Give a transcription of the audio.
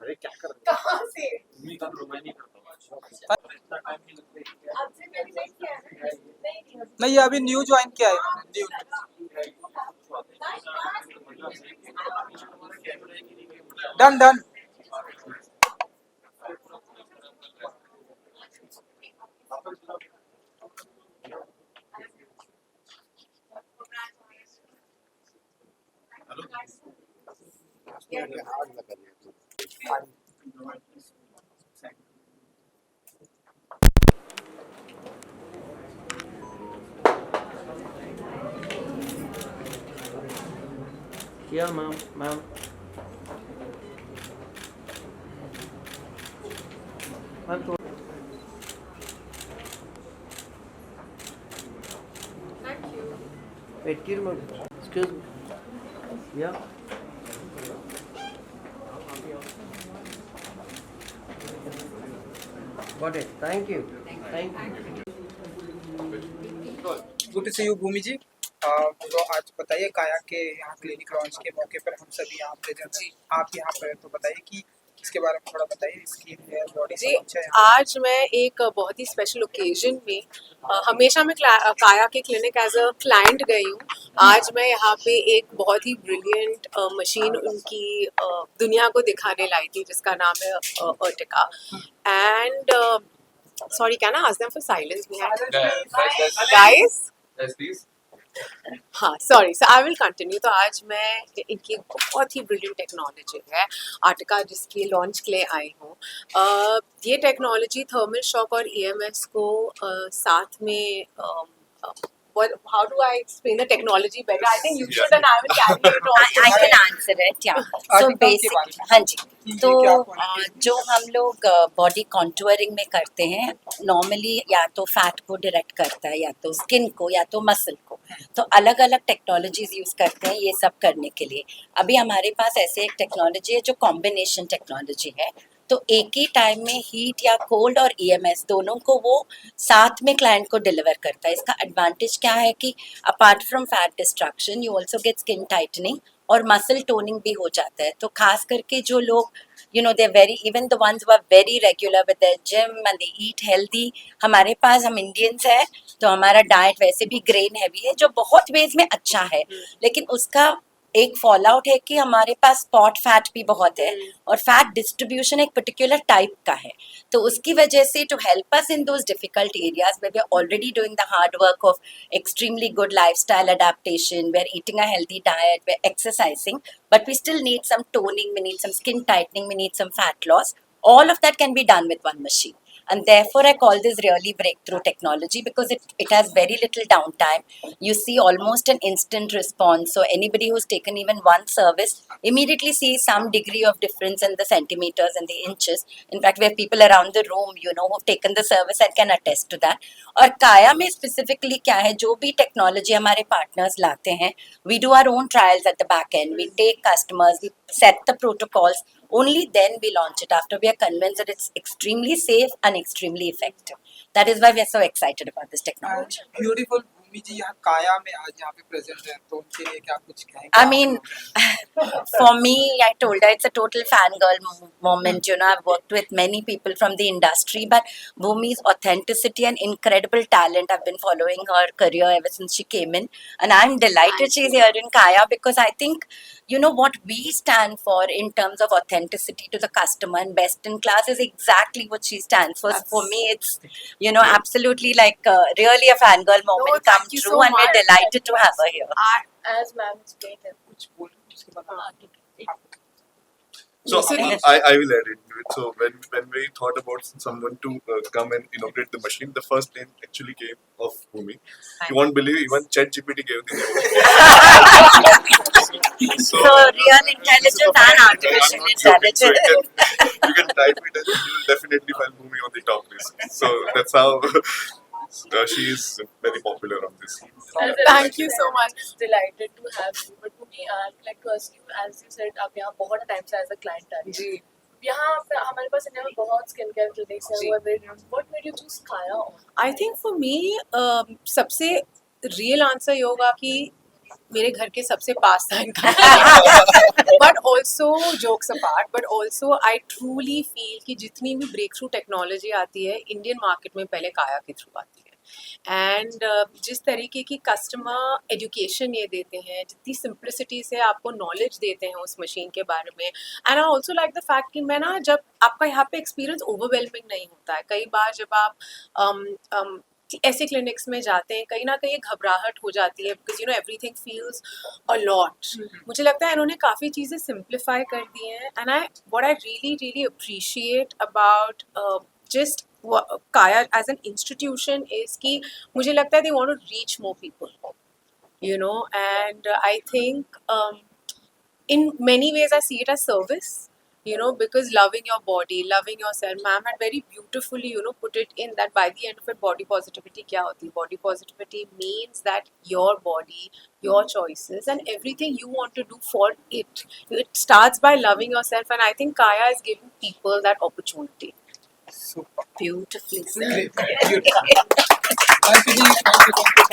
अरे क्या कर रहे हो? कहाँ से? मैं कर लूँ, मैं नहीं करता हूँ। इतना टाइम नहीं लगता है। आपसे पहले नहीं किया है ना? नहीं, अभी न्यू ज्वाइन किया है new. Done done. Yeah, ma'am. Ma'am. Ma'am, Thank you. wait, give me. Excuse me. Yeah. Got it. Thank you. Thank you. Good to see you Bhumi ji. तो आज बताइए काया के यहाँ क्लिनिक लॉन्च के मौके पर हम सभी यहाँ प्रेजेंट हैं। आप यहाँ पर तो बताइए कि इसके बारे में थोड़ा बताइए। स्किन हेयर बॉडी जी, सब है यहाँ। आज मैं एक बहुत ही स्पेशल ओकेजन में हमेशा मैं काया के क्लिनिक एज अ क्लाइंट गई हूँ। आज मैं यहाँ पे एक बहुत ही ब्रिलियंट मशीन उनकी दुनिया को दिखाने लाई थी जिसका नाम है Ertiga and sorry can I ask them for silence guys Please. हाँ sorry so I will continue. तो आज मैं इनकी बहुत ही ब्रिलियंट टेक्नोलॉजी है आर्टिका जिसकी लॉन्च के लिए आई हूँ। ये टेक्नोलॉजी थर्मल शॉक और ईएमएस को साथ में how do I explain the technology better? I think you should and I will carry it on. I can answer it, yeah. So basic, हाँ जी। तो जो हम लोग बॉडी कॉन्टूरिंग में करते हैं नॉर्मली या तो फैट को डायरेक्ट करता है या तो स्किन को या तो मसल को, तो अलग अलग टेक्नोलॉजीज यूज़ करते हैं ये सब करने के लिए। अभी हमारे पास ऐसे एक टेक्नोलॉजी है जो कॉम्बिनेशन टेक्नोलॉजी है, तो एक ही टाइम में हीट या कोल्ड और ईएमएस दोनों को वो साथ में क्लाइंट को डिलीवर करता है। इसका एडवांटेज क्या है कि apart from fat destruction you also get skin tightening और मसल टोनिंग भी हो जाता है। तो खास करके जो लोग they very even the ones were very regular with their gym and they eat healthy, हमारे पास हम इंडियंस हैं तो हमारा डाइट वैसे भी ग्रेन हैवी है जो बहुत वेज में अच्छा है, लेकिन उसका एक फॉल आउट है कि हमारे पास स्पॉट फैट भी बहुत है और फैट डिस्ट्रीब्यूशन एक पर्टिकुलर टाइप का है। तो उसकी वजह से to help us in those difficult areas where we are already doing the hard work of extremely good lifestyle adaptation, we're eating a healthy diet, we're exercising, but we still need some toning, we need some skin tightening, we need some fat loss. All of that can be done with one machine. And therefore I call this really breakthrough technology because it has very little downtime. You see almost an instant response, so anybody who's taken even one service immediately sees some degree of difference in the centimeters and the inches. In fact, we have people around the room who've taken the service and can attest to that. और काया में specifically क्या है, जो भी technology हमारे partners लाते हैं, we do our own trials at the back end, we take customers, we set the protocols, only then we launch it after we are convinced that it's extremely safe and extremely effective. That is why we are so excited about this technology. Beautiful Bhumi ji यहाँ काया में आज यहाँ पे present है, तो उनके लिए क्या कुछ कहेंगे? I mean, for me, I told her it's a total fangirl moment. I've worked with many people from the industry, but Bhumi's authenticity and incredible talent, I've been following her career ever since she came in. And I'm delighted she's here in Kaya because I think, what we stand for in terms of authenticity to the customer and best in class is exactly what she stands for. So for me, it's, absolutely like really a fangirl moment come you true, so and we're much. delighted to have her here. As ma'am explained, कुछ बोलो उसके बाद So Yes, I will add into it. So when we thought about someone to come and inaugurate the machine, the first name actually came of Bhumi. You won't believe even ChatGPT gave the name. So real intelligence and artificial intelligence. So you can type it and you will definitely find Bhumi on the top list. So that's how she is very popular on this. Thank you so much. Delighted to have you. But Bhumi, I'd like to ask you, as you said, आप यहाँ बहुत time से as a client आ रही जी. हैं. यहाँ पे हमारे पास India में बहुत स्किन केयर क्लिनिक्स हैं. जी. वो very renowned. What made you choose Kaya? I think for me सबसे real answer ये होगा कि मेरे घर के सबसे पास था इनका. But also jokes apart, but also I truly feel कि जितनी भी breakthrough technology आती है इंडियन मार्केट में पहले काया के थ्रू आती है. एंड जिस तरीके की कस्टमर एजुकेशन ये देते हैं, जितनी सिंप्लिसिटी से आपको नॉलेज देते हैं उस मशीन के बारे में. And I also like the fact कि मैं ना, जब आपका यहाँ पे एक्सपीरियंस ओवरवेलमिंग नहीं होता है. कई बार जब आप ऐसे क्लिनिक्स में जाते हैं, कहीं ना कहीं घबराहट हो जाती है, because you know everything feels a lot. मुझे लगता है इन्होंने काफ़ी चीज़ें सिंप्लीफाई कर दी हैं. And what I really appreciate about just Kaya as an institution is कि मुझे लगता है they want to reach more people, you know, and I think in many ways I see it as service, you know, because loving your body, loving yourself. Ma'am had very beautifully, you know, put it in that by the end of it, body positivity क्या होती है? Body positivity means that your body, your choices and everything you want to do for it starts by loving yourself, and I think Kaya is giving people that opportunity. Super. Beautifully said. Great. Beautiful. Thank you, ji. Thank you.